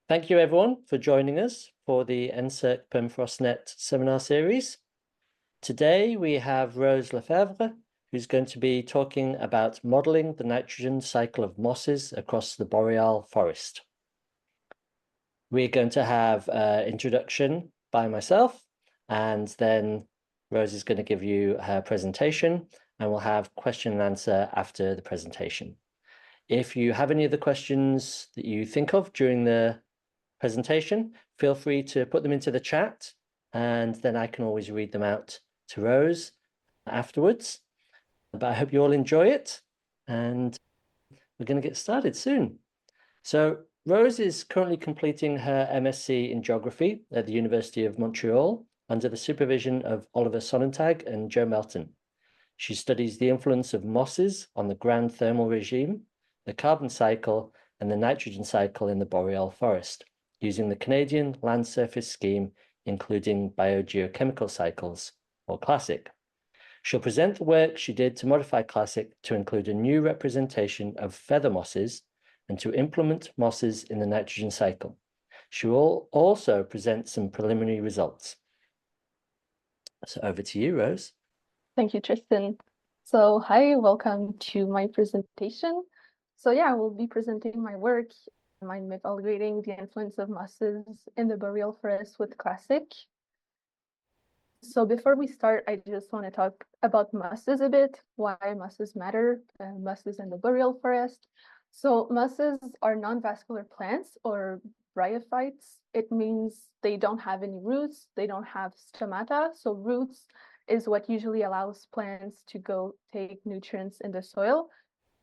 Thank you everyone for joining us for the NSERC PermafrostNet seminar series. Today we have Rose Lefebvre, who's going to be talking about modeling the nitrogen cycle of mosses across the boreal forest. We're going to have an introduction by myself, and then Rose is going to give you her presentation, and we'll have question and answer after the presentation. If you have any other questions that you think of during the presentation, feel free to put them into the chat, and then I can always read them out to Rose afterwards. But I hope you all enjoy it, and we're going to get started soon. So Rose is currently completing her MSc in Geography at the University of Montreal under the supervision of Oliver Sonnentag and Joe Melton. She studies the influence of mosses on the grand thermal regime, the carbon cycle, and the nitrogen cycle in the boreal forest, using the Canadian land surface scheme, including biogeochemical cycles, or CLASSIC. She'll present the work she did to modify CLASSIC to include a new representation of feather mosses and to implement mosses in the nitrogen cycle. She will also present some preliminary results. So over to you, Rose. Thank you, Tristan. So hi, welcome to my presentation. So yeah, I will be presenting my work, evaluating the influence of mosses in the boreal forest with CLASSIC. So before we start, I just want to talk about mosses a bit, why mosses matter, mosses in the boreal forest. So mosses are non-vascular plants or bryophytes. It means they don't have any roots, they don't have stomata. So roots is what usually allows plants to go take nutrients in the soil.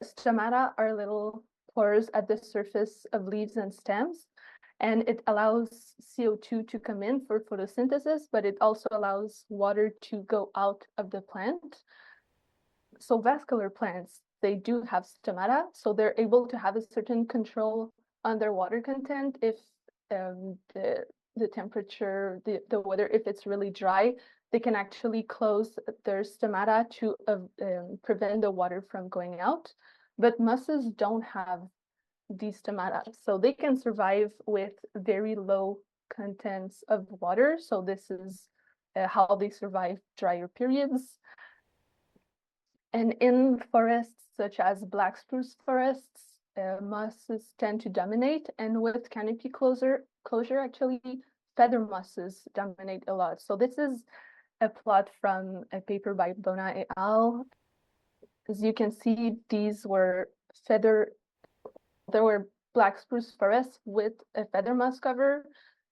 Stomata are little pores at the surface of leaves and stems, and it allows CO2 to come in for photosynthesis, but it also allows water to go out of the plant. So vascular plants, they do have stomata, so they're able to have a certain control on their water content if the temperature, the weather, if it's really dry, they can actually close their stomata to prevent the water from going out. But mosses don't have these stomata, so they can survive with very low contents of water. So this is how they survive drier periods. And in forests such as black spruce forests, mosses tend to dominate, and with canopy closure, actually feather mosses dominate a lot. So this is a plot from a paper by Bona et al. As you can see, these were there were black spruce forests with a feather moss cover,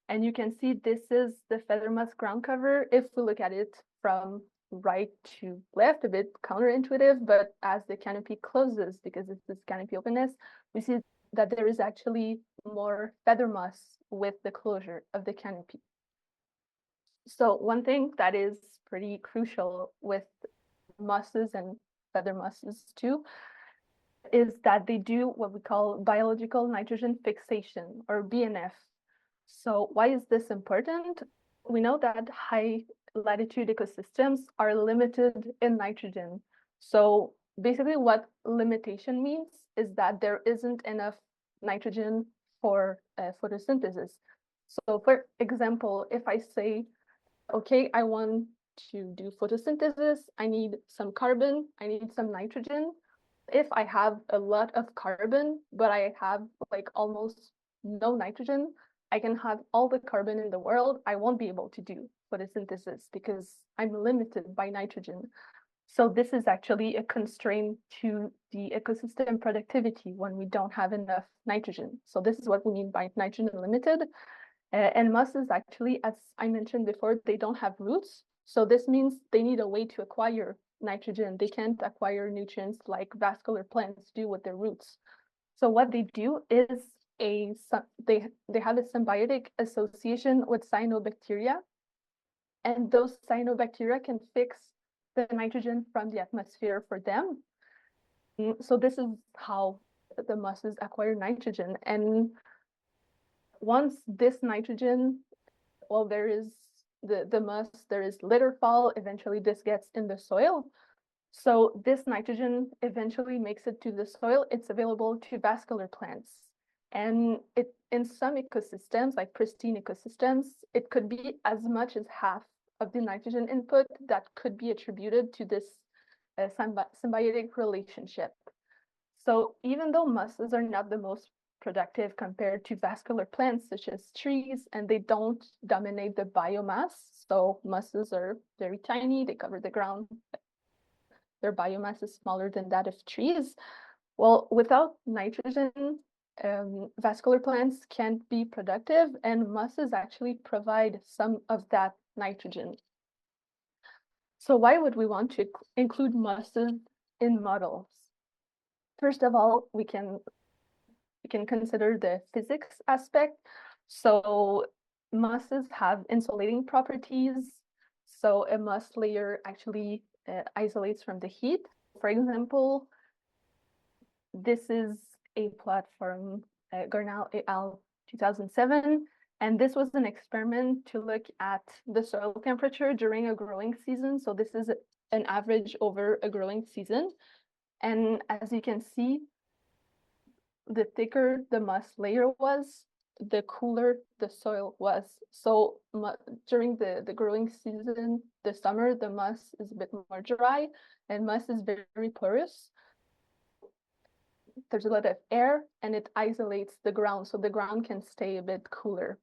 and you can see this is the feather moss ground cover. If we look at it from right to left, a bit counterintuitive, but as the canopy closes, because it's this canopy openness, we see that there is actually more feather moss with the closure of the canopy. So one thing that is pretty crucial with mosses and feather mosses too is that they do what we call biological nitrogen fixation, or BNF. So why is this important? We know that high latitude ecosystems are limited in nitrogen. So basically what limitation means is that there isn't enough nitrogen for photosynthesis. So for example, if I say, okay, I want to do photosynthesis, I need some carbon, I need some nitrogen. If I have a lot of carbon, but I have like almost no nitrogen, I can have all the carbon in the world. I won't be able to do photosynthesis because I'm limited by nitrogen. So this is actually a constraint to the ecosystem productivity when we don't have enough nitrogen. So this is what we mean by nitrogen limited. And mosses actually, as I mentioned before, they don't have roots. So this means they need a way to acquire nitrogen. They can't acquire nutrients like vascular plants do with their roots. So what they do is they have a symbiotic association with cyanobacteria, and those cyanobacteria can fix the nitrogen from the atmosphere for them. So this is how the mosses acquire nitrogen. And once this nitrogen, well, there is the moss, there is litter fall, eventually this gets in the soil. So this nitrogen eventually makes it to the soil. It's available to vascular plants. And in some ecosystems, like pristine ecosystems, it could be as much as half of the nitrogen input that could be attributed to this symbiotic relationship. So even though mosses are not the most productive compared to vascular plants such as trees, and they don't dominate the biomass, so mosses are very tiny, they cover the ground, their biomass is smaller than that of trees. Well, without nitrogen, vascular plants can't be productive, and mosses actually provide some of that nitrogen. So why would we want to include mosses in models? First of all, we can consider the physics aspect. So mosses have insulating properties. So a moss layer actually isolates from the heat. For example, this is a plot from Garnal et al. 2007. And this was an experiment to look at the soil temperature during a growing season. So this is an average over a growing season. And as you can see, the thicker the moss layer was, the cooler the soil was. So during the growing season, the summer, the moss is a bit more dry, and moss is very, very porous. There's a lot of air, and it isolates the ground, so the ground can stay a bit cooler.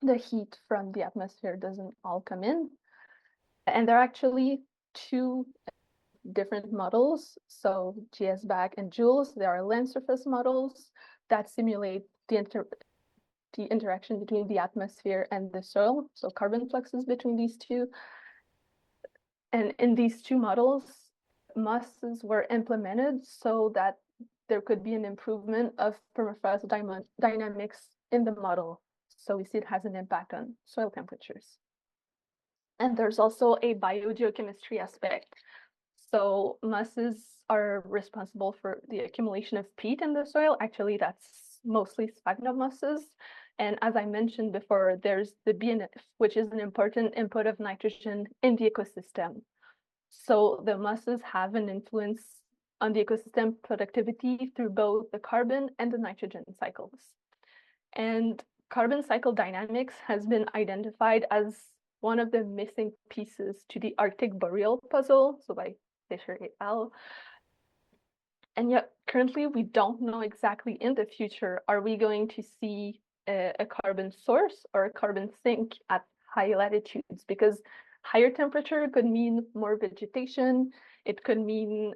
The heat from the atmosphere doesn't all come in. And there are actually two different models. So GS-BAC and Joules, there are land surface models that simulate the interaction between the atmosphere and the soil, so carbon fluxes between these two. And in these two models, mosses were implemented so that there could be an improvement of permafrost dynamics in the model. So we see it has an impact on soil temperatures. And there's also a biogeochemistry aspect. So mosses are responsible for the accumulation of peat in the soil. Actually, that's mostly sphagnum mosses. And as I mentioned before, there's the BNF, which is an important input of nitrogen in the ecosystem. So the mosses have an influence on the ecosystem productivity through both the carbon and the nitrogen cycles. And carbon cycle dynamics has been identified as one of the missing pieces to the Arctic boreal puzzle, so by Fisher et al. And yet currently we don't know exactly in the future, are we going to see a carbon source or a carbon sink at high latitudes? Because higher temperature could mean more vegetation, it could mean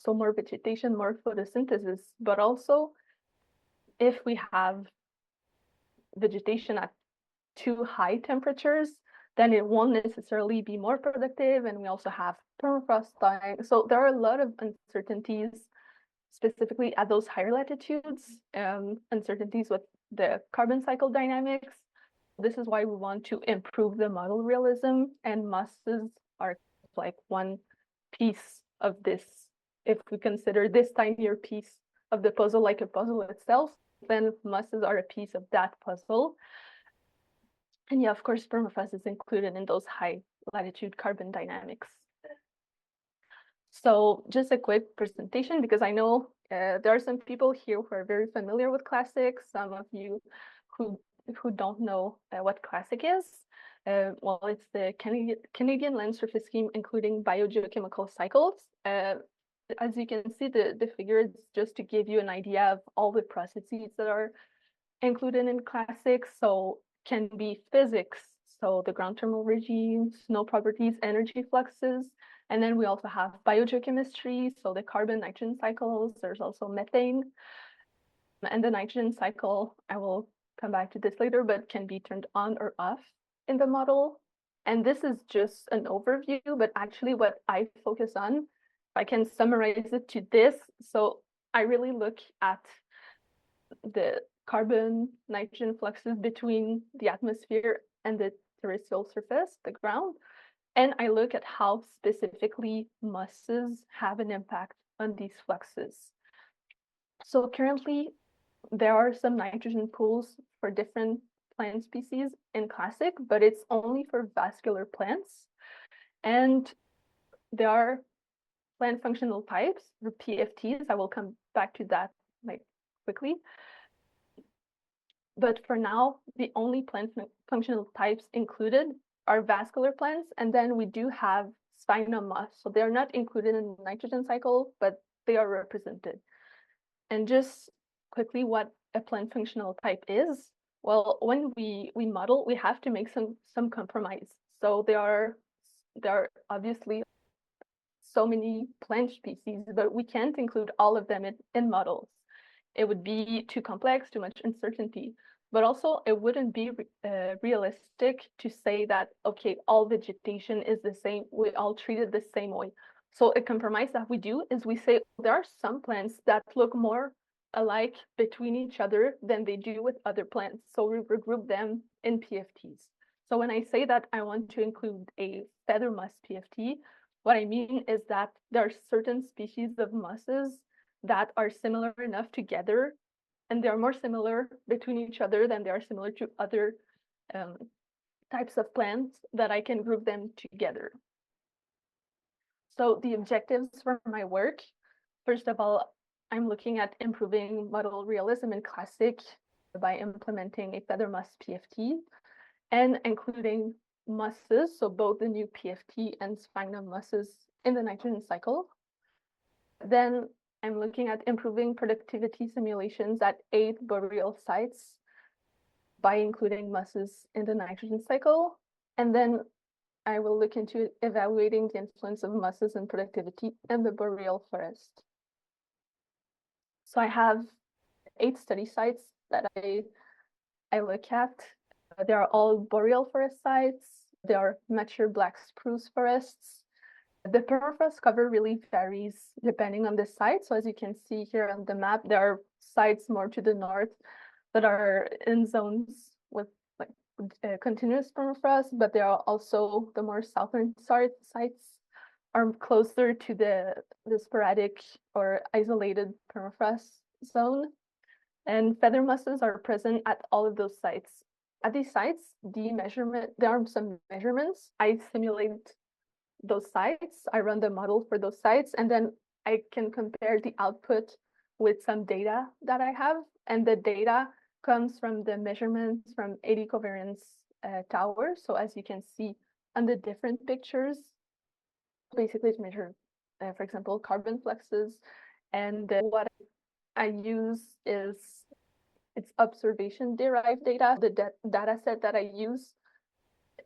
more vegetation, more photosynthesis, but also if we have vegetation at too high temperatures, then it won't necessarily be more productive. And we also have permafrost dying. So there are a lot of uncertainties, specifically at those higher latitudes, uncertainties with the carbon cycle dynamics. This is why we want to improve the model realism, and mosses are like one piece of this. If we consider this tinier piece of the puzzle like a puzzle itself, then mosses are a piece of that puzzle. And yeah, of course, permafrost is included in those high latitude carbon dynamics. So just a quick presentation, because I know there are some people here who are very familiar with classics, some of you who don't know what classic is. Well, it's the Canadian land surface scheme, including biogeochemical cycles. As you can see, the figure is just to give you an idea of all the processes that are included in classics. So can be physics, so the ground thermal regime, snow properties, energy fluxes. And then we also have biogeochemistry, so the carbon nitrogen cycles. There's also methane. And the nitrogen cycle, I will come back to this later, but can be turned on or off in the model. And this is just an overview, but actually what I focus on, if I can summarize it to this. So I really look at the carbon nitrogen fluxes between the atmosphere and the terrestrial surface, the ground. And I look at how specifically mosses have an impact on these fluxes. So currently, there are some nitrogen pools for different plant species in classic, but it's only for vascular plants. And there are plant functional types, or PFTs. I will come back to that like quickly. But for now, the only plant functional types included are vascular plants, and then we do have sphagnum moss. So they're not included in the nitrogen cycle, but they are represented. And just quickly, what a plant functional type is. Well, when we model, we have to make some compromise. So there are obviously so many plant species, but we can't include all of them in models. It would be too complex, too much uncertainty. But also, it wouldn't be realistic to say that, okay, all vegetation is the same, we all treat it the same way. So a compromise that we do is we say there are some plants that look more alike between each other than they do with other plants. So we regroup them in PFTs. So when I say that I want to include a feather moss PFT, what I mean is that there are certain species of mosses that are similar enough together, and they're more similar between each other than they are similar to other types of plants, that I can group them together. So the objectives for my work, first of all, I'm looking at improving model realism in classic by implementing a feather moss PFT and including mosses, so both the new PFT and sphagnum mosses in the nitrogen cycle. Then I'm looking at improving productivity simulations at 8 boreal sites by including mosses in the nitrogen cycle. And then I will look into evaluating the influence of mosses and productivity in the boreal forest. So I have 8 study sites that I look at. They are all boreal forest sites. They are mature black spruce forests. The permafrost cover really varies depending on the site. So as you can see here on the map, there are sites more to the north that are in zones with like continuous permafrost, but there are also the more southern sites are closer to the sporadic or isolated permafrost zone. And feather mosses are present at all of those sites. At these sites, there are some measurements. I simulate those sites, I run the model for those sites, and then I can compare the output with some data that I have. And the data comes from the measurements from 80 covariance towers. So as you can see on the different pictures, basically to measure, for example, carbon fluxes. And what I use is it's observation derived data. The data set that I use,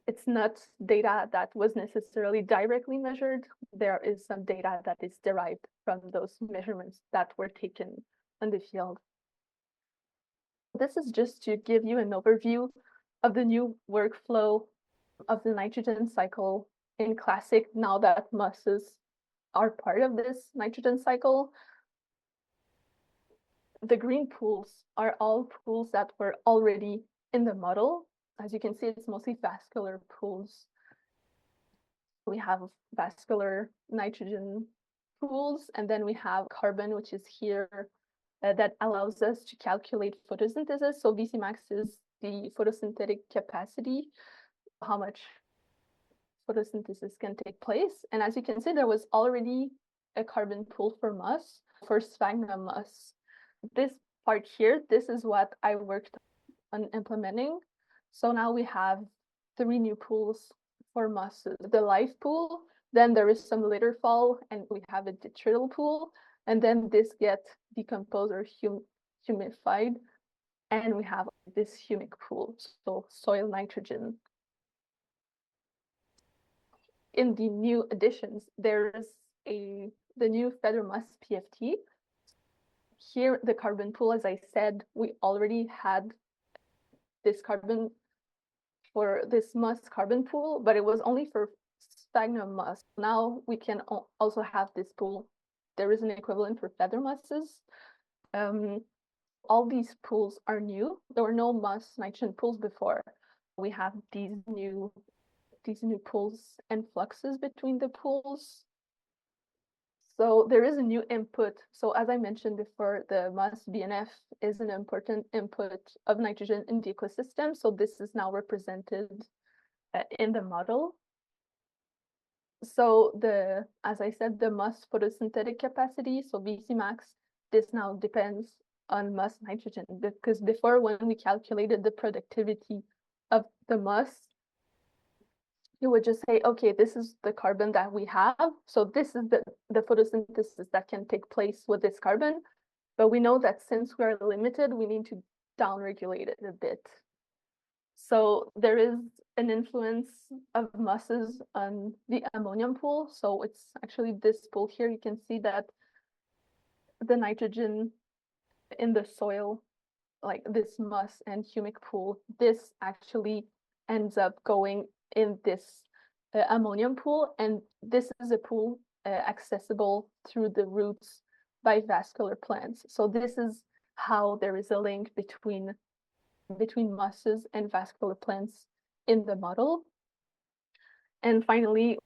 it's not data that was necessarily directly measured. There is some data that is derived from those measurements that were taken in the field. This is just to give you an overview of the new workflow of the nitrogen cycle in classic, now that mosses are part of this nitrogen cycle. The green pools are all pools that were already in the model. As you can see, it's mostly vascular pools. We have vascular nitrogen pools, and then we have carbon, which is here, that allows us to calculate photosynthesis. So VC max is the photosynthetic capacity, how much photosynthesis can take place. And as you can see, there was already a carbon pool for moss, for sphagnum moss. This part here, this is what I worked on implementing. So now we have 3 new pools for mosses. The live pool, then there is some litter fall, and we have a detrital pool, and then this gets decomposed or humidified, and we have this humic pool, so soil nitrogen. In the new additions, there's the new feather moss PFT. Here, the carbon pool, as I said, we already had this carbon for this moss carbon pool, but it was only for sphagnum moss. Now we can also have this pool. There is an equivalent for feather mosses. All these pools are new. There were no moss nitrogen pools before. We have these new pools and fluxes between the pools. So there is a new input. So as I mentioned before, the moss BNF is an important input of nitrogen in the ecosystem. So this is now represented in the model. So as I said, the moss photosynthetic capacity, so VC max, this now depends on mass nitrogen, because before, when we calculated the productivity of the mass, you would just say, okay, this is the carbon that we have. So this is the photosynthesis that can take place with this carbon. But we know that since we are limited, we need to downregulate it a bit. So there is an influence of masses on the ammonium pool. So it's actually this pool here. You can see that the nitrogen in the soil, like this mass and humic pool, this actually ends up going in this ammonium pool. And this is a pool accessible through the roots by vascular plants. So this is how there is a link between masses and vascular plants in the model. And finally,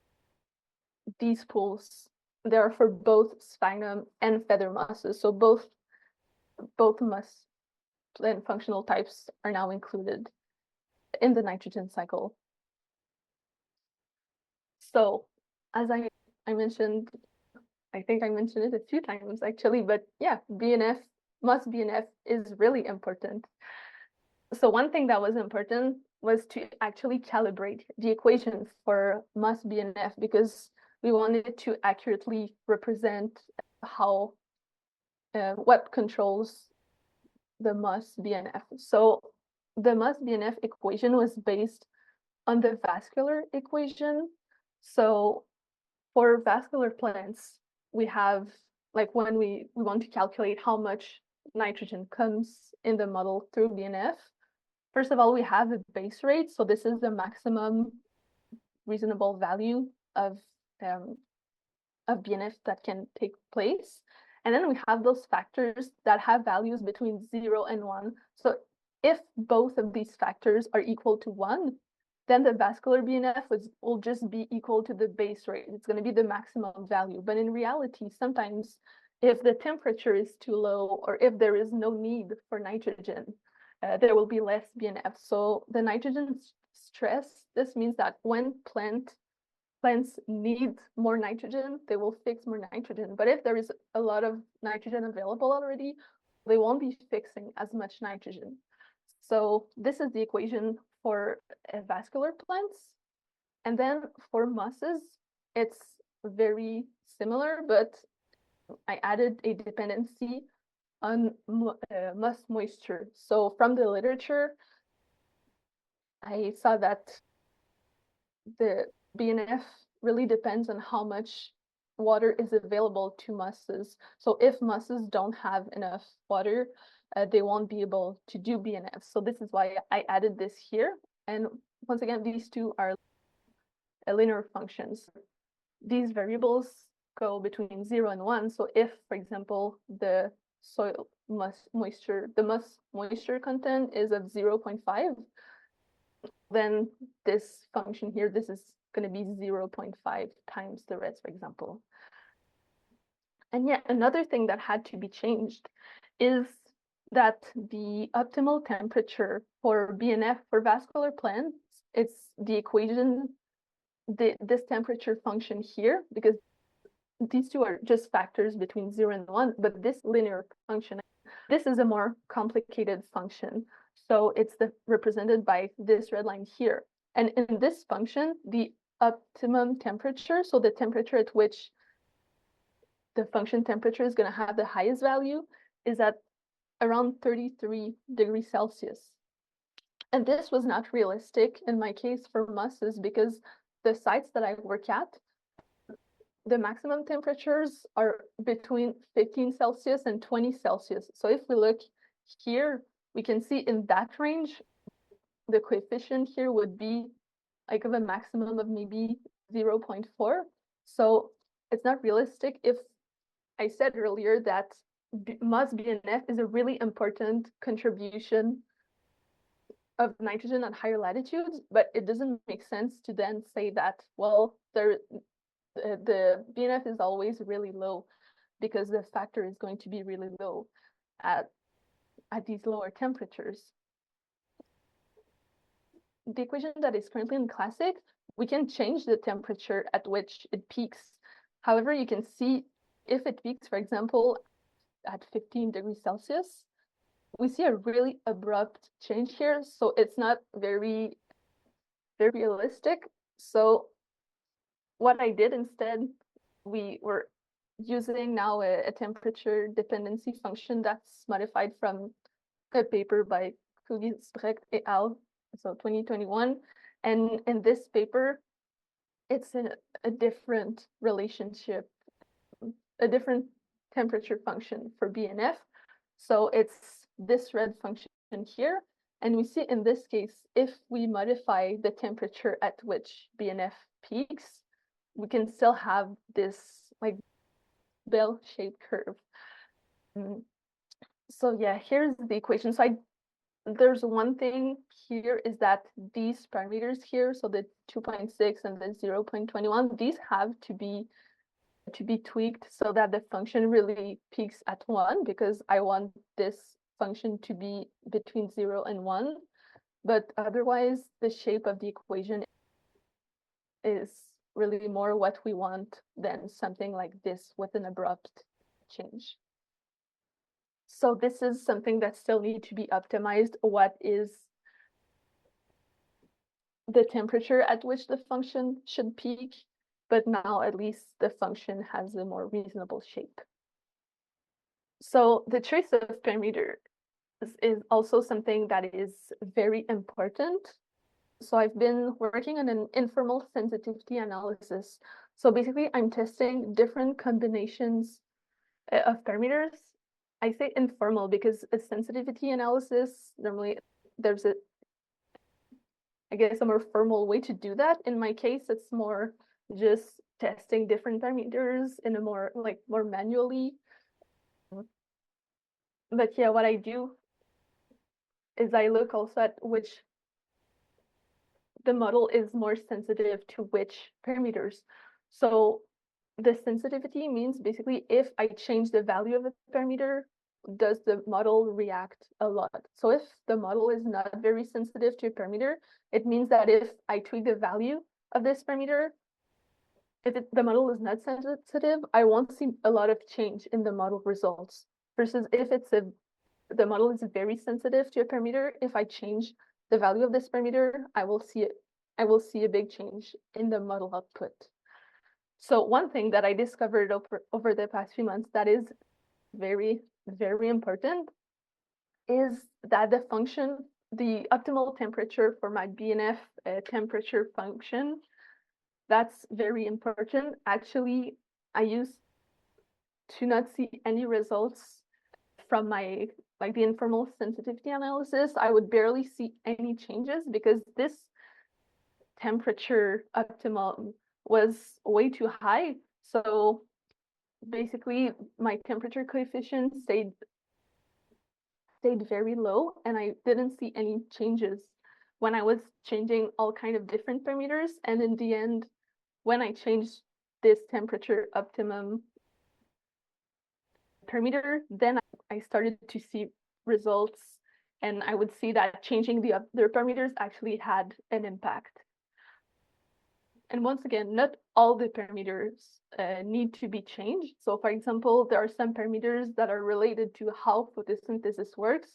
these pools, they are for both sphagnum and feather masses. So both mass plant functional types are now included in the nitrogen cycle. So as I mentioned, I think I mentioned it a few times actually, but yeah, BNF, mass BNF is really important. So one thing that was important was to actually calibrate the equation for mass BNF, because we wanted to accurately represent how what controls the mass BNF. So the mass BNF equation was based on the vascular equation. So for vascular plants, we have, like, when we want to calculate how much nitrogen comes in the model through BNF, first of all, we have a base rate. So this is the maximum reasonable value of BNF that can take place. And then we have those factors that have values between 0 and 1. So if both of these factors are equal to 1, then the vascular BNF will just be equal to the base rate. It's going to be the maximum value. But in reality, sometimes if the temperature is too low, or if there is no need for nitrogen, there will be less BNF. So the nitrogen stress, this means that when plants need more nitrogen, they will fix more nitrogen. But if there is a lot of nitrogen available already, they won't be fixing as much nitrogen. So this is the equation for vascular plants. And then for masses, it's very similar, but I added a dependency on mass moisture. So from the literature, I saw that the BNF really depends on how much water is available to masses. So if masses don't have enough water, they won't be able to do BNF. So this is why I added this here. And once again, these two are linear functions. These variables go between 0 and 1. So if, for example, the soil moisture content is of 0.5, then this function here, this is going to be 0.5 times the rest, for example. And yet another thing that had to be changed is that the optimal temperature for BNF for vascular plants, it's the equation, this temperature function here, because these two are just factors between 0 and 1, but this linear function, this is a more complicated function. So it's represented by this red line here. And in this function, the optimum temperature, so the temperature at which the function temperature is going to have the highest value, is at around 33 degrees Celsius. And this was not realistic in my case for masses, because the sites that I work at, the maximum temperatures are between 15 Celsius and 20 Celsius. So if we look here, we can see in that range, the coefficient here would be like of a maximum of maybe 0.4. So it's not realistic. If I said earlier that mass BNF is a really important contribution of nitrogen at higher latitudes, but it doesn't make sense to then say that, well, the BNF is always really low, because the factor is going to be really low at these lower temperatures. The equation that is currently in Classic, we can change the temperature at which it peaks. However, you can see if it peaks, for example, at 15 degrees Celsius, we see a really abrupt change here. So it's not very, very realistic. So what I did instead, we were using now a temperature dependency function that's modified from a paper by Kugisbrecht et al. So 2021. And in this paper, it's a different relationship, a different temperature function for BNF. So it's this red function here. And we see in this case, if we modify the temperature at which BNF peaks, we can still have this like bell-shaped curve. So yeah, here's the equation. So there's one thing here is that these parameters here, so the 2.6 and the 0.21, these have to be tweaked so that the function really peaks at 1, because I want this function to be between 0 and 1. But otherwise, the shape of the equation is really more what we want than something like this with an abrupt change. So this is something that still needs to be optimized. What is the temperature at which the function should peak? But now at least the function has a more reasonable shape. So the choice of parameter is also something that is very important. So I've been working on an informal sensitivity analysis. So basically I'm testing different combinations of parameters. I say informal because a sensitivity analysis, normally there's I guess a more formal way to do that. In my case, it's more just testing different parameters in a more manually. But yeah, what I do is I look also at which the model is more sensitive to which parameters. So the sensitivity means basically if I change the value of a parameter, does the model react a lot? So if the model is not very sensitive to a parameter, it means that if I tweak the value of this parameter, if the model is not sensitive, I won't see a lot of change in the model results. Versus if the model is very sensitive to a parameter, if I change the value of this parameter, I will see a big change in the model output. So one thing that I discovered over the past few months that is very, very important is that the function, the optimal temperature for my BNF temperature function, that's very important. Actually, I used to not see any results from my the informal sensitivity analysis. I would barely see any changes because this temperature optimum was way too high. So basically my temperature coefficient stayed very low, and I didn't see any changes when I was changing all kind of different parameters. And in the end, when I changed this temperature optimum parameter, then I started to see results, and I would see that changing the other parameters actually had an impact. And once again, not all the parameters need to be changed. So for example, there are some parameters that are related to how photosynthesis works,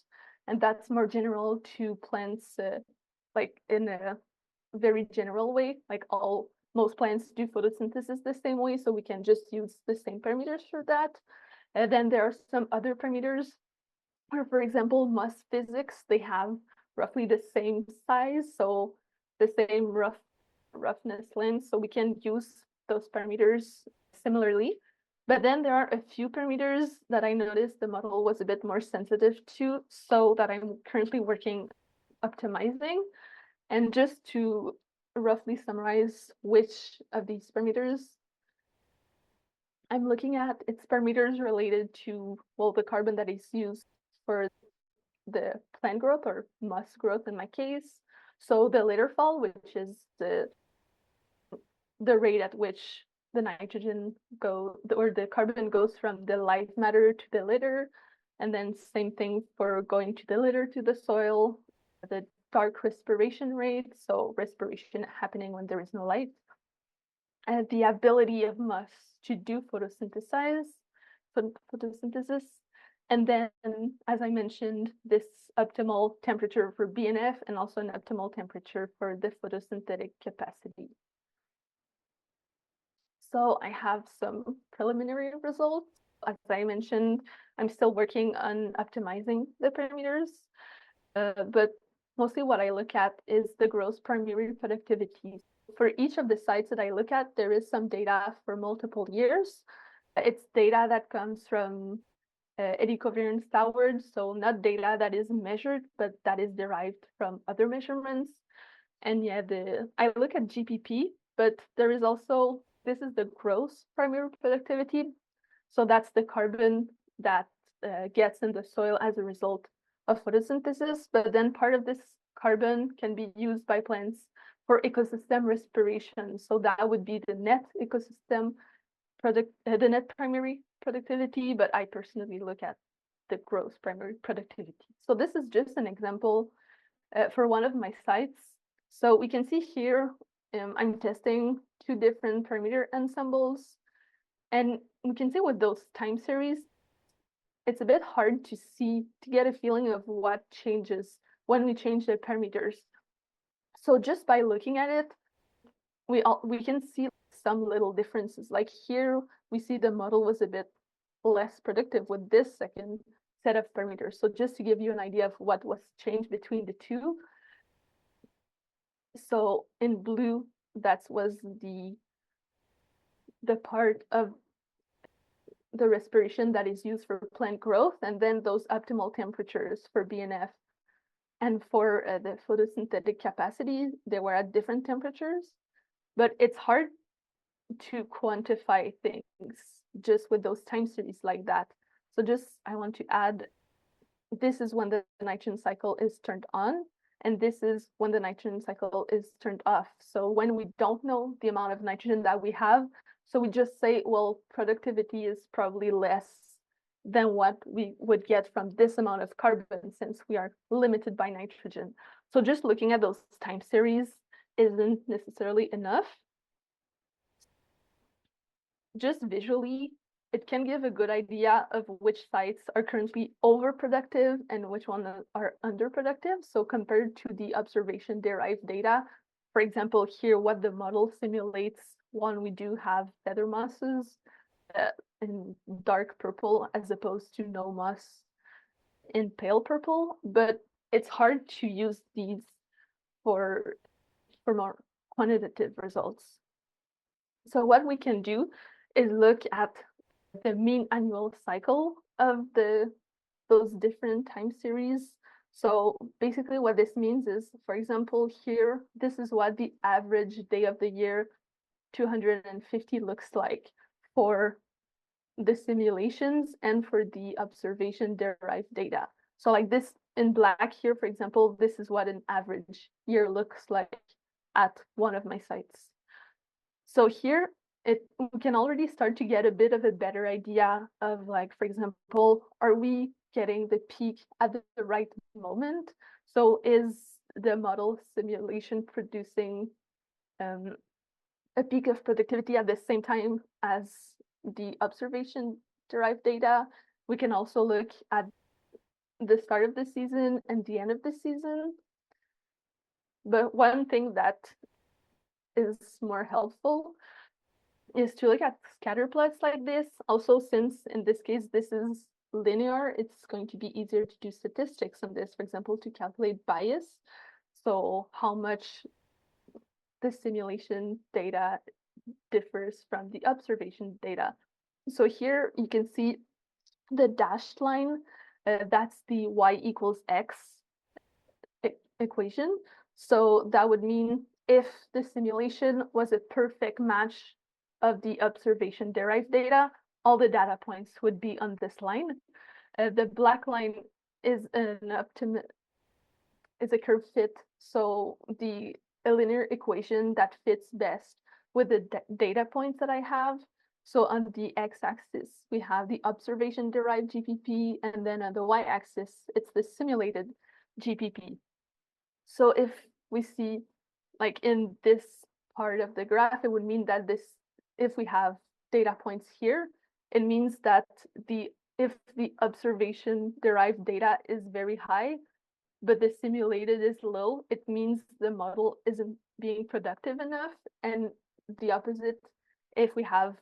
and that's more general to plants, like in a very general way, like most plants do photosynthesis the same way, so we can just use the same parameters for that. And then there are some other parameters where, for example, moss physics, they have roughly the same size, so the same roughness length, so we can use those parameters similarly. But then there are a few parameters that I noticed the model was a bit more sensitive to, so that I'm currently working optimizing. And just to roughly summarize which of these parameters I'm looking at, it's parameters related to, well, the carbon that is used for the plant growth or moss growth in my case. So the litter fall, which is the rate at which the nitrogen or the carbon goes from the light matter to the litter. And then same thing for going to the litter to the soil, the dark respiration rate, so respiration happening when there is no light. And the ability of moss to do photosynthesis, And then, as I mentioned, this optimal temperature for BNF and also an optimal temperature for the photosynthetic capacity. So I have some preliminary results. As I mentioned, I'm still working on optimizing the parameters, but mostly what I look at is the gross primary productivity. For each of the sites that I look at, there is some data for multiple years. It's data that comes from eddy covariance downwards, so not data that is measured, but that is derived from other measurements. And yeah, I look at GPP, but there is also, this is the gross primary productivity. So that's the carbon that gets in the soil as a result of photosynthesis. But then part of this carbon can be used by plants for ecosystem respiration. So that would be the net ecosystem the net primary productivity, but I personally look at the gross primary productivity. So this is just an example for one of my sites. So we can see here, I'm testing two different parameter ensembles. And we can see with those time series, it's a bit hard to get a feeling of what changes when we change the parameters. So just by looking at it, we can see some little differences. Like here, we see the model was a bit less predictive with this second set of parameters. So just to give you an idea of what was changed between the two. So in blue, that was the part of the respiration that is used for plant growth, and then those optimal temperatures for BNF. And for the photosynthetic capacity, they were at different temperatures, but it's hard to quantify things just with those time series like that. So just, I want to add, this is when the nitrogen cycle is turned on, and this is when the nitrogen cycle is turned off. So when we don't know the amount of nitrogen that we have, so we just say, well, productivity is probably less than what we would get from this amount of carbon since we are limited by nitrogen. So just looking at those time series isn't necessarily enough. Just visually, it can give a good idea of which sites are currently overproductive and which ones are underproductive. So compared to the observation-derived data, for example, here what the model simulates, one, we do have feather mosses in dark purple as opposed to no moss in pale purple, but it's hard to use these for more quantitative results. So what we can do is look at the mean annual cycle of those different time series. So basically what this means is, for example, here, this is what the average day of the year 250 looks like for the simulations and for the observation derived data. So like this in black here, for example, this is what an average year looks like at one of my sites. So here, we can already start to get a bit of a better idea of, like, for example, are we getting the peak at the right moment? So is the model simulation producing a peak of productivity at the same time as the observation derived data? We can also look at the start of the season and the end of the season. But one thing that is more helpful is to look at scatter plots like this. Also, since in this case, this is linear, it's going to be easier to do statistics on this, for example, to calculate bias. So how much the simulation data differs from the observation data. So here you can see the dashed line, that's the y equals x equation. So that would mean if the simulation was a perfect match of the observation derived data, all the data points would be on this line. The black line is is a curve fit, so a linear equation that fits best with the data points that I have. So on the x-axis, we have the observation derived GPP, and then on the y-axis, it's the simulated GPP. So if we see, like in this part of the graph, it would mean that if we have data points here, it means that the if the observation derived data is very high, but the simulated is low, it means the model isn't being productive enough. And the opposite, if we have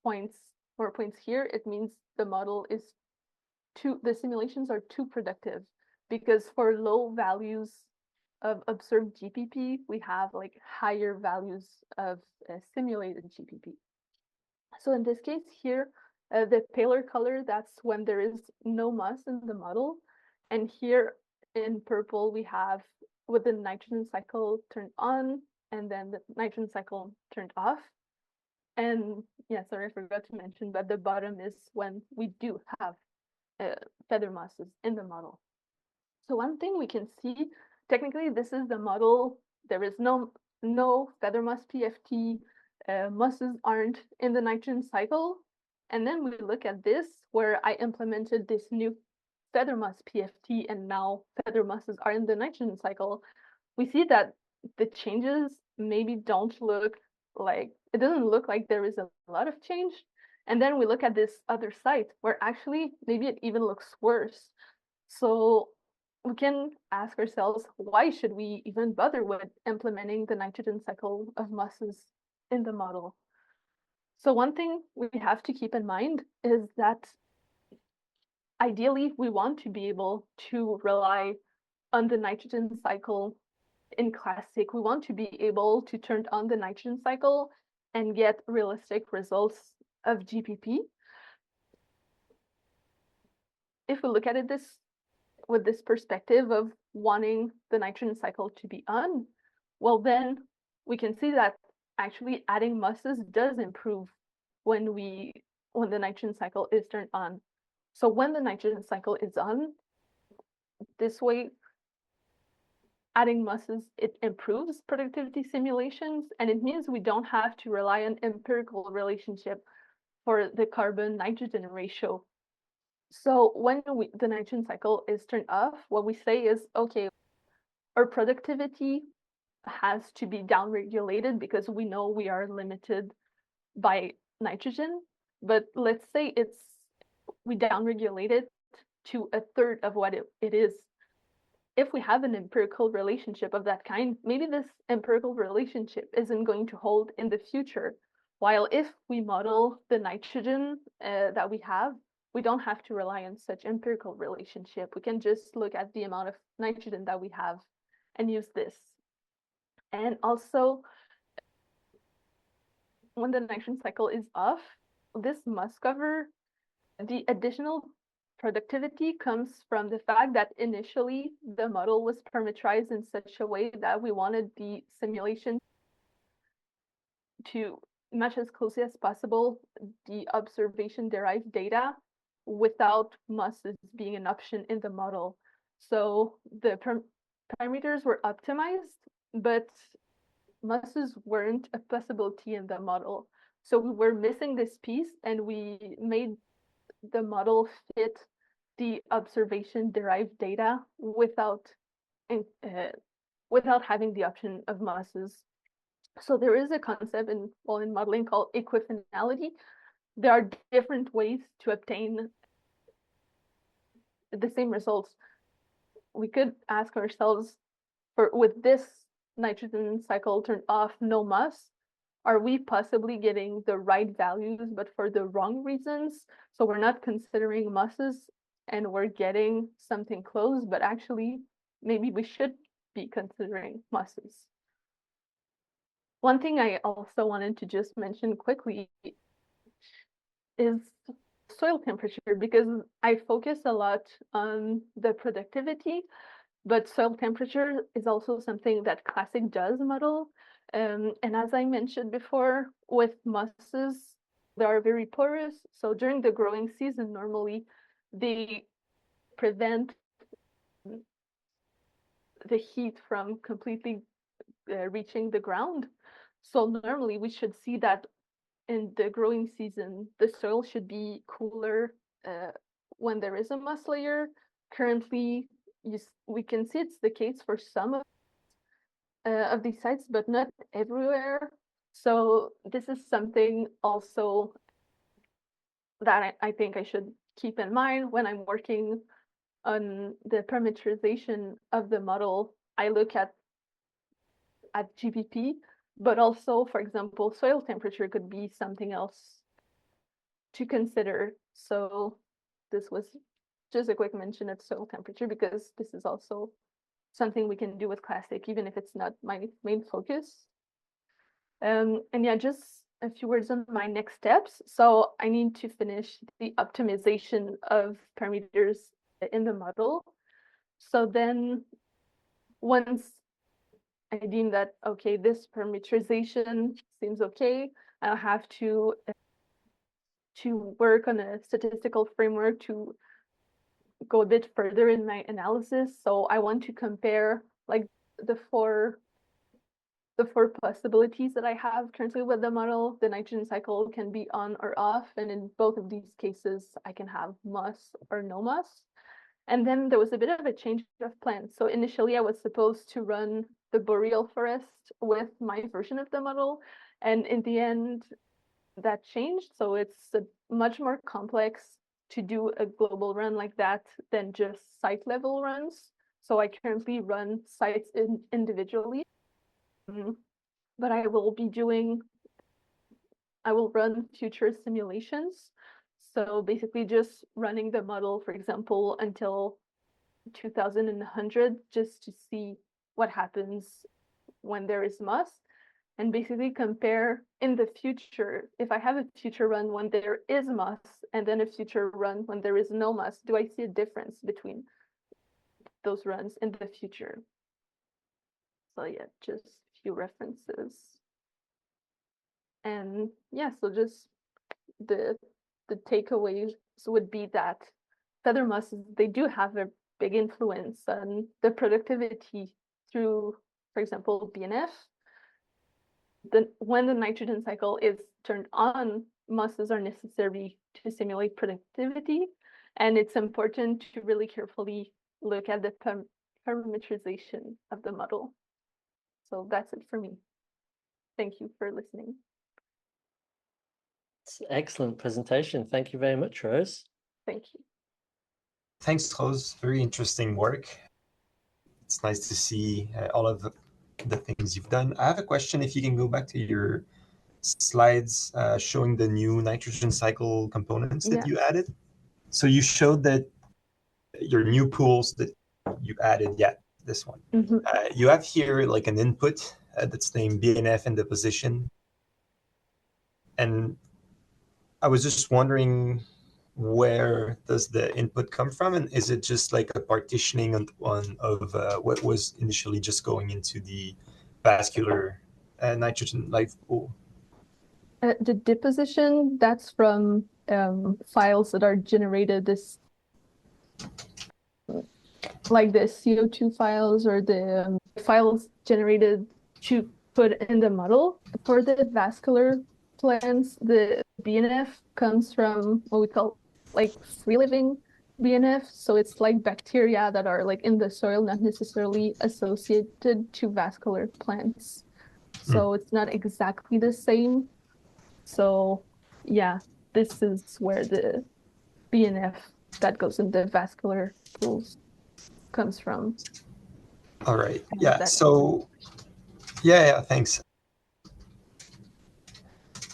points, more points here, it means the model is the simulations are too productive, because for low values of observed GPP, we have like higher values of simulated GPP. So in this case here, the paler color, that's when there is no moss in the model. And here in purple, we have with the nitrogen cycle turned on and then the nitrogen cycle turned off. And yeah, sorry, I forgot to mention, but the bottom is when we do have feather mosses in the model. So one thing we can see, technically this is the model, there is no feather moss PFT, mosses aren't in the nitrogen cycle. And then we look at this where I implemented this new feather moss PFT and now feather mosses are in the nitrogen cycle. We see that the changes maybe don't look like, it doesn't look like there is a lot of change. And then we look at this other site where actually maybe it even looks worse. So we can ask ourselves, why should we even bother with implementing the nitrogen cycle of mosses in the model? So one thing we have to keep in mind is that ideally we want to be able to rely on the nitrogen cycle in classic. We want to be able to turn on the nitrogen cycle and get realistic results of GPP. If we look at it with this perspective of wanting the nitrogen cycle to be on, well, then we can see that actually adding mosses does improve when the nitrogen cycle is turned on. So when the nitrogen cycle is on, this way, adding mosses, it improves productivity simulations, and it means we don't have to rely on empirical relationship for the carbon-nitrogen ratio. So when the nitrogen cycle is turned off, what we say is, okay, our productivity has to be downregulated because we know we are limited by nitrogen. But let's say we downregulate it to a third of what it is. If we have an empirical relationship of that kind, maybe this empirical relationship isn't going to hold in the future. While if we model the nitrogen that we have, we don't have to rely on such empirical relationship. We can just look at the amount of nitrogen that we have and use this. And also, when the nitrogen cycle is off, this moss cover, the additional productivity comes from the fact that initially the model was parameterized in such a way that we wanted the simulation to match as closely as possible the observation derived data without mosses being an option in the model. So the parameters were optimized, but mosses weren't a possibility in the model. So we were missing this piece, and we made the model fit the observation derived data without having the option of mosses. So there is a concept in modeling called equifinality. There are different ways to obtain the same results. We could ask ourselves, with this nitrogen cycle turned off, no moss, are we possibly getting the right values but for the wrong reasons? So we're not considering mosses and we're getting something close, but actually maybe we should be considering mosses. One thing I also wanted to just mention quickly is soil temperature, because I focus a lot on the productivity, but soil temperature is also something that Classic does model. And as I mentioned before, with mosses, they are very porous. So during the growing season, normally they prevent the heat from completely reaching the ground. So normally we should see that in the growing season, the soil should be cooler when there is a moss layer. Currently, we can see it's the case for some of these sites, but not everywhere. So this is something also that I think I should keep in mind when I'm working on the parameterization of the model. I look at GPP, but also, for example, soil temperature could be something else to consider. So this was just a quick mention of soil temperature, because this is also something we can do with Classic, even if it's not my main focus. And yeah, just a few words on my next steps. So I need to finish the optimization of parameters in the model. So then once I deem that, okay, this parameterization seems okay, I'll have to work on a statistical framework to go a bit further in my analysis. So I want to compare like the four possibilities that I have currently with the model. The nitrogen cycle can be on or off, and in both of these cases, I can have moss or no moss. And then there was a bit of a change of plan. So initially, I was supposed to run the boreal forest with my version of the model, and in the end, that changed. So it's much more complex to do a global run like that than just site level runs. So I currently run sites individually. But I will run future simulations. So basically just running the model, for example, until 2100, just to see what happens when there is moss, and basically compare in the future, if I have a future run when there is moss and then a future run when there is no moss, do I see a difference between those runs in the future? So yeah, just a few references. And yeah, so just the takeaways would be that feather mosses, they do have a big influence on the productivity through, for example, BNF. When the nitrogen cycle is turned on, mosses are necessary to simulate productivity, and it's important to really carefully look at the parameterization of the model. So that's it for me. Thank you for listening. It's an excellent presentation. Thank you very much, Rose. Thank you. Thanks, Rose. Very interesting work. It's nice to see all of the things you've done. I have a question. If you can go back to your slides showing the new nitrogen cycle components that you added. So you showed that your new pools that you added, this one. You have here like an input that's named BNF and the position. And I was just wondering, where does the input come from? And is it just like a partitioning of what was initially just going into the vascular nitrogen life pool? The deposition, that's from files that are generated like the CO2 files or the files generated to put in the model. For the vascular plants, the BNF comes from what we call like free living BNF. So it's like bacteria that are like in the soil, not necessarily associated to vascular plants. So it's not exactly the same. So yeah, this is where the BNF that goes in the vascular pools comes from. All right. Yeah. So yeah, thanks.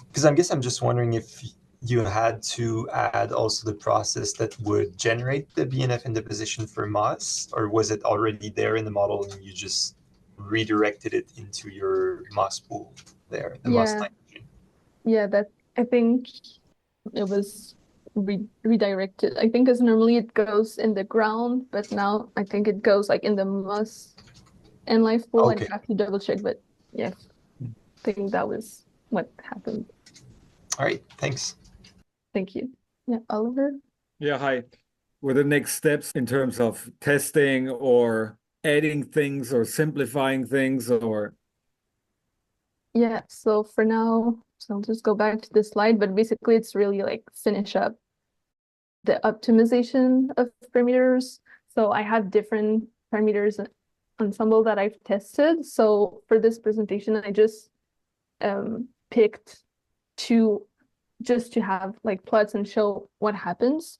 Because I guess I'm just wondering if you had to add also the process that would generate the BNF in the position for moss, or was it already there in the model and you just redirected it into your moss pool there, the moss nitrogen? Yeah, that I think it was redirected. I think because normally it goes in the ground, but now I think it goes like in the moss and life pool. Okay. I'd have to double check, but yeah, I think that was what happened. All right, thanks. Thank you. Yeah, Oliver? Yeah, hi. What are the next steps in terms of testing or adding things or simplifying things or? Yeah, so for now, so I'll just go back to this slide, but basically it's really like finish up the optimization of parameters. So I have different parameters ensemble that I've tested. So for this presentation, I just picked two just to have like plots and show what happens.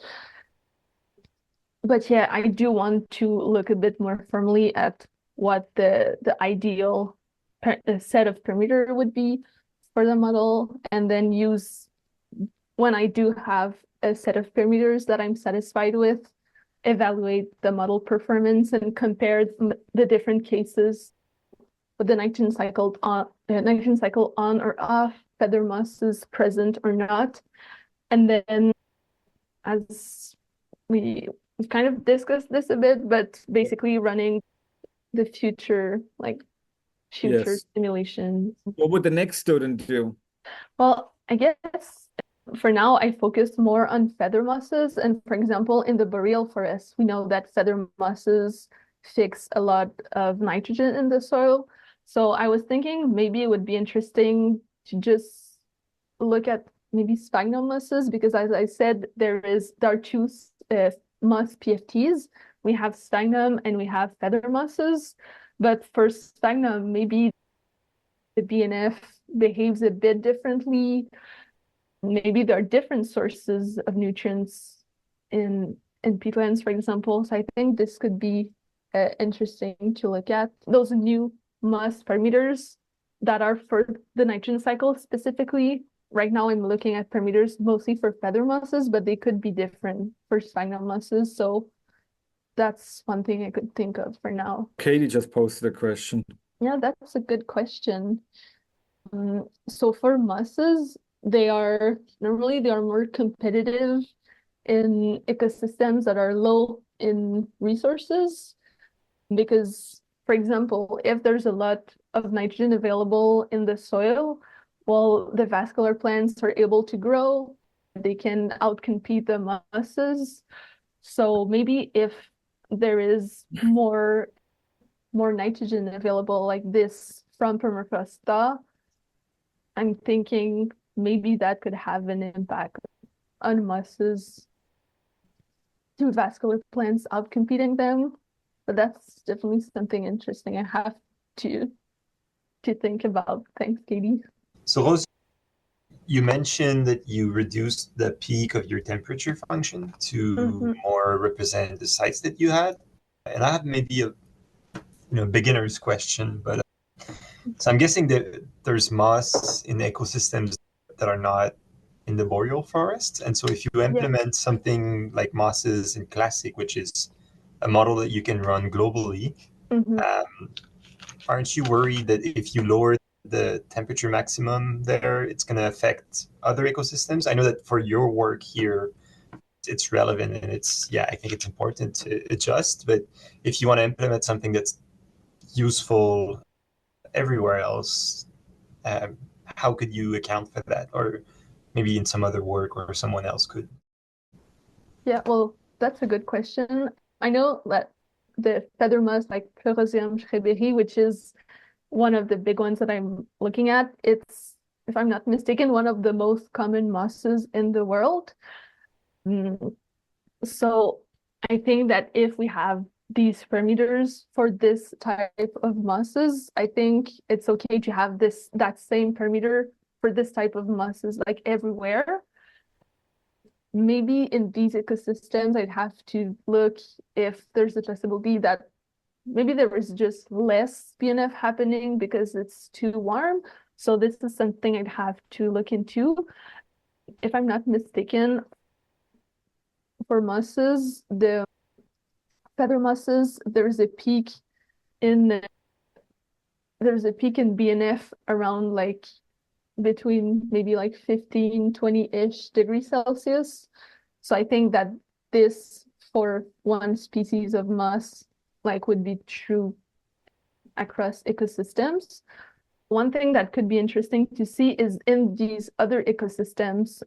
but yeah, I do want to look a bit more firmly at what the ideal set of parameter would be for the model, and then use, when I do have a set of parameters that I'm satisfied with, evaluate the model performance and compare the different cases with the nitrogen cycle on or off, feather mosses present or not. And then, as we've kind of discussed this a bit, but basically running the future Yes. simulations. What would the next student do? Well, I guess for now I focus more on feather mosses. And for example, in the boreal forest, we know that feather mosses fix a lot of nitrogen in the soil. So I was thinking maybe it would be interesting to just look at maybe sphagnum mosses, because as I said, there are two moss PFTs. We have sphagnum and we have feather mosses. But for sphagnum, maybe the BNF behaves a bit differently. Maybe there are different sources of nutrients in peatlands, for example. So I think this could be interesting to look at. Those new moss parameters that are for the nitrogen cycle specifically. Right now I'm looking at parameters mostly for feather mosses, but they could be different for sphagnum mosses. So that's one thing I could think of for now. Katie just posted a question. Yeah, that's a good question. So for mosses, they are more competitive in ecosystems that are low in resources, because, for example, if there's a lot of nitrogen available in the soil, well, the vascular plants are able to grow, they can outcompete the mosses. So maybe if there is more nitrogen available like this from permafrost thaw, I'm thinking maybe that could have an impact on mosses, to vascular plants outcompeting them. But that's definitely something interesting I have to think about. Thanks, Katie. So Rose, you mentioned that you reduced the peak of your temperature function to more represent the sites that you had. And I have maybe a beginner's question, but so I'm guessing that there's moss in ecosystems that are not in the boreal forest. And so if you implement something like mosses in Classic, which is a model that you can run globally, aren't you worried that if you lower the temperature maximum there, it's going to affect other ecosystems? I know that for your work here, it's relevant and I think it's important to adjust. But if you want to implement something that's useful everywhere else, how could you account for that? Or maybe in some other work or someone else could? Yeah, well, that's a good question. I know that the feather moss like Pleuroseum schreiberi, which is one of the big ones that I'm looking at, it's, if I'm not mistaken, one of the most common mosses in the world. So I think that if we have these parameters for this type of mosses, I think it's okay to have that same parameter for this type of mosses like everywhere. Maybe in these ecosystems, I'd have to look if there's a possibility that maybe there is just less BNF happening because it's too warm. So this is something I'd have to look into. If I'm not mistaken, for mosses, the feather mosses, there's a peak in BNF around like between maybe like 15, 20-ish degrees Celsius. So I think that this for one species of moss like would be true across ecosystems. One thing that could be interesting to see is in these other ecosystems,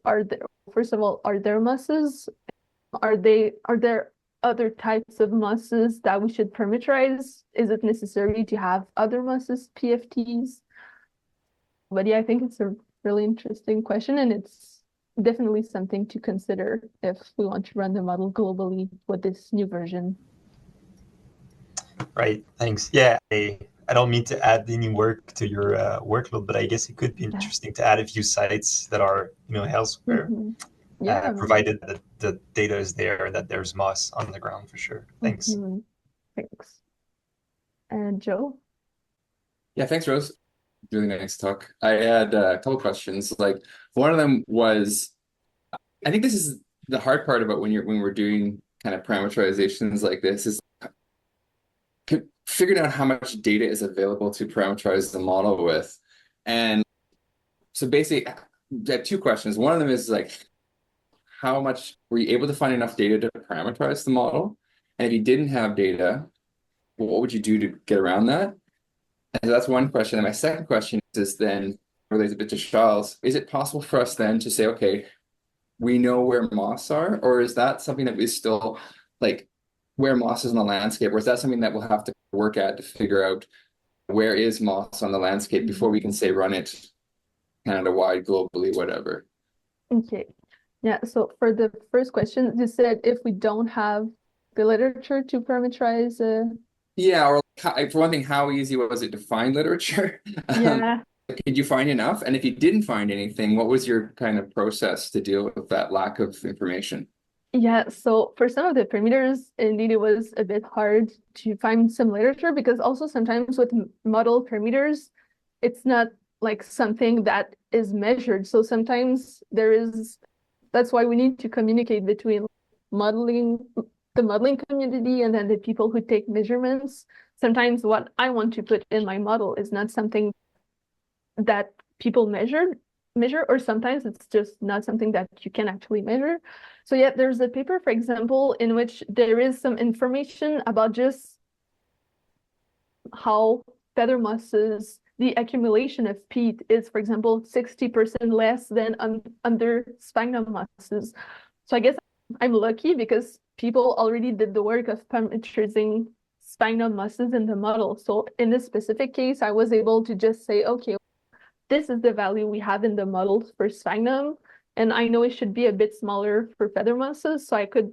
first of all, are there mosses? Are there other types of mosses that we should parameterize? Is it necessary to have other mosses, PFTs? But yeah, I think it's a really interesting question, and it's definitely something to consider if we want to run the model globally with this new version. Right, thanks. Yeah, I don't mean to add any work to your workload, but I guess it could be interesting to add a few sites that are elsewhere. Yeah. provided that the data is there and that there's moss on the ground for sure. Thanks. Thanks. And Joe? Yeah, thanks, Rose. Really nice talk. I had a couple questions. Like one of them was, I think this is the hard part about when we're doing kind of parameterizations like this is figuring out how much data is available to parameterize the model with. And so basically, I have two questions. One of them is like, how much were you able to find enough data to parameterize the model? And if you didn't have data, what would you do to get around that? And so that's one question. And my second question is then related a bit to Charles. Is it possible for us then to say, okay, we know where moss are, or is that something that we still like where moss is in the landscape, or is that something that we'll have to work at to figure out where is moss on the landscape before we can say run it Canada-wide, globally, whatever? Okay. Yeah, so for the first question, you said if we don't have the literature to parameterize. Yeah, or for one thing, how easy was it to find literature? Yeah. Did you find enough? And if you didn't find anything, what was your kind of process to deal with that lack of information? Yeah, so for some of the parameters, indeed, it was a bit hard to find some literature because also sometimes with model parameters, it's not like something that is measured. So sometimes that's why we need to communicate between the modeling community and then the people who take measurements. Sometimes what I want to put in my model is not something that people measure, or sometimes it's just not something that you can actually measure. So yeah, there's a paper, for example, in which there is some information about just how feather mosses, the accumulation of peat is, for example, 60% less than under sphagnum mosses. So I guess I'm lucky because people already did the work of parameterizing sphagnum mosses in the model. So in this specific case, I was able to just say, okay, this is the value we have in the model for sphagnum, and I know it should be a bit smaller for feather mosses, so I could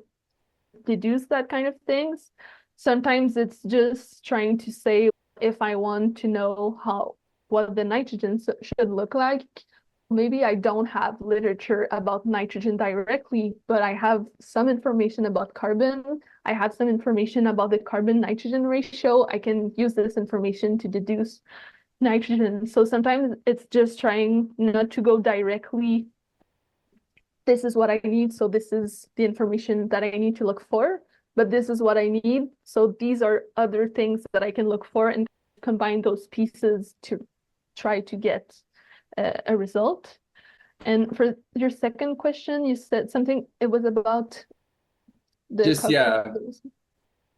deduce that kind of things. Sometimes it's just trying to say if I want to know what the nitrogen should look like. Maybe I don't have literature about nitrogen directly, but I have some information about carbon. I have some information about the carbon-nitrogen ratio. I can use this information to deduce nitrogen. So sometimes it's just trying not to go directly, this is what I need, so this is the information that I need to look for, but this is what I need, so these are other things that I can look for and combine those pieces to try to get a result. And for your second question, you said something, it was about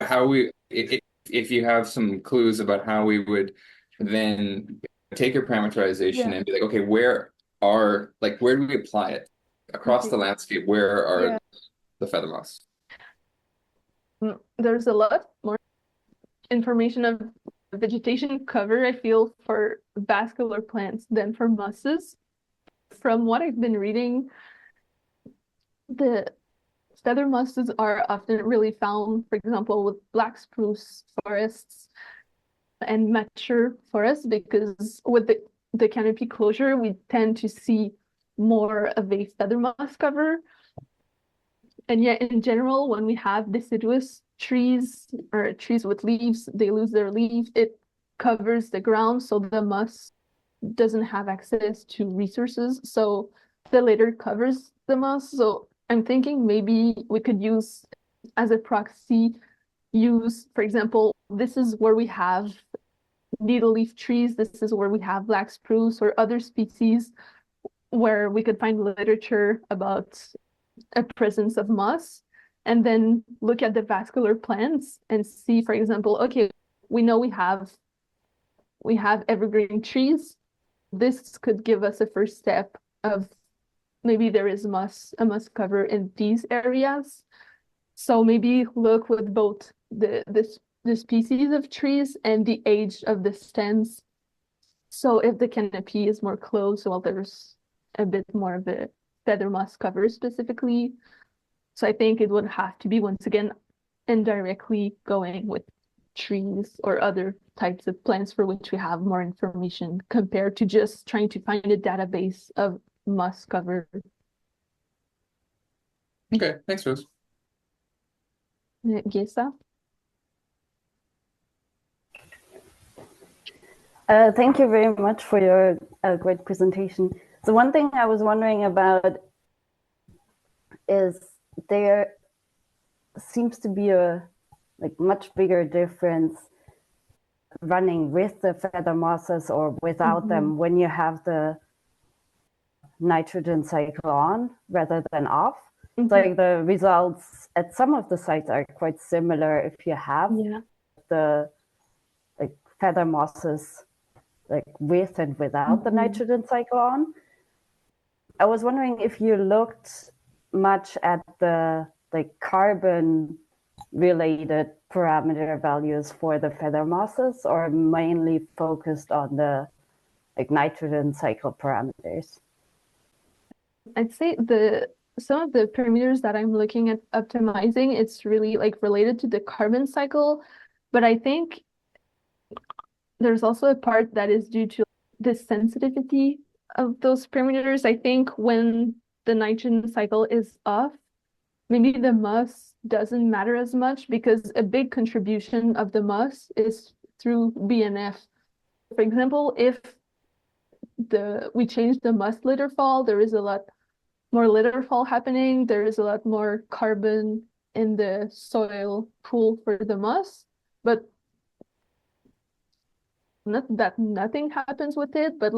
how we, if you have some clues about how we would then take your parameterization and be like, okay, where do we apply it across the landscape? Where are the feather moss? There's a lot more information of vegetation cover, I feel, for vascular plants than for mosses. From what I've been reading, the feather mosses are often really found, for example, with black spruce forests and mature forests, because with the canopy closure, we tend to see more of a feather moss cover. And yet, in general, when we have deciduous trees or trees with leaves, they lose their leaf, it covers the ground, so the moss doesn't have access to resources. So the litter covers the moss. So I'm thinking maybe we could use as a proxy, for example, this is where we have needle leaf trees, this is where we have black spruce or other species where we could find literature about a presence of moss, and then look at the vascular plants and see, for example, okay, we know we have evergreen trees. This could give us a first step of maybe there is a moss cover in these areas. So maybe look with both the species of trees and the age of the stems. So if the canopy is more close, well, there's a bit more of a feather moss cover specifically. So I think it would have to be, once again, indirectly going with trees or other types of plants for which we have more information compared to just trying to find a database of moss cover. Okay, thanks, Rose. Gesa? Thank you very much for your great presentation. So one thing I was wondering about is there seems to be a much bigger difference running with the feather mosses or without them when you have the nitrogen cycle on rather than off. It's like the results at some of the sites are quite similar if you have the feather mosses with and without the nitrogen cycle on. I was wondering if you looked much at the carbon related parameter values for the feather mosses, or mainly focused on the nitrogen cycle parameters. I'd say some of the parameters that I'm looking at optimizing, it's really related to the carbon cycle, but I think there's also a part that is due to the sensitivity of those parameters. I think when the nitrogen cycle is off, maybe the moss doesn't matter as much, because a big contribution of the moss is through BNF. For example, if we change the moss litter fall, there is a lot more litter fall happening. There is a lot more carbon in the soil pool for the moss, but not that nothing happens with it, but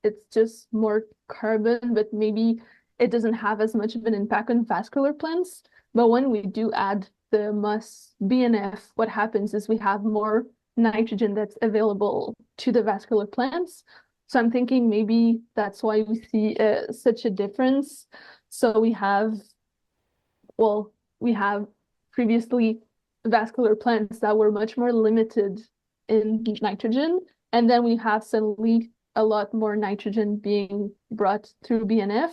it's just more carbon, but maybe it doesn't have as much of an impact on vascular plants. But when we do add the moss BNF, what happens is we have more nitrogen that's available to the vascular plants. So I'm thinking maybe that's why we see such a difference. So we have previously vascular plants that were much more limited in nitrogen, and then we have suddenly a lot more nitrogen being brought through BNF.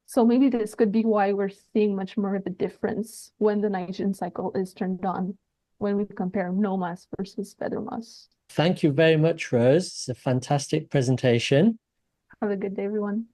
So maybe this could be why we're seeing much more of a difference when the nitrogen cycle is turned on, when we compare no moss versus feather moss. Thank you very much, Rose. It's a fantastic presentation. Have a good day, everyone.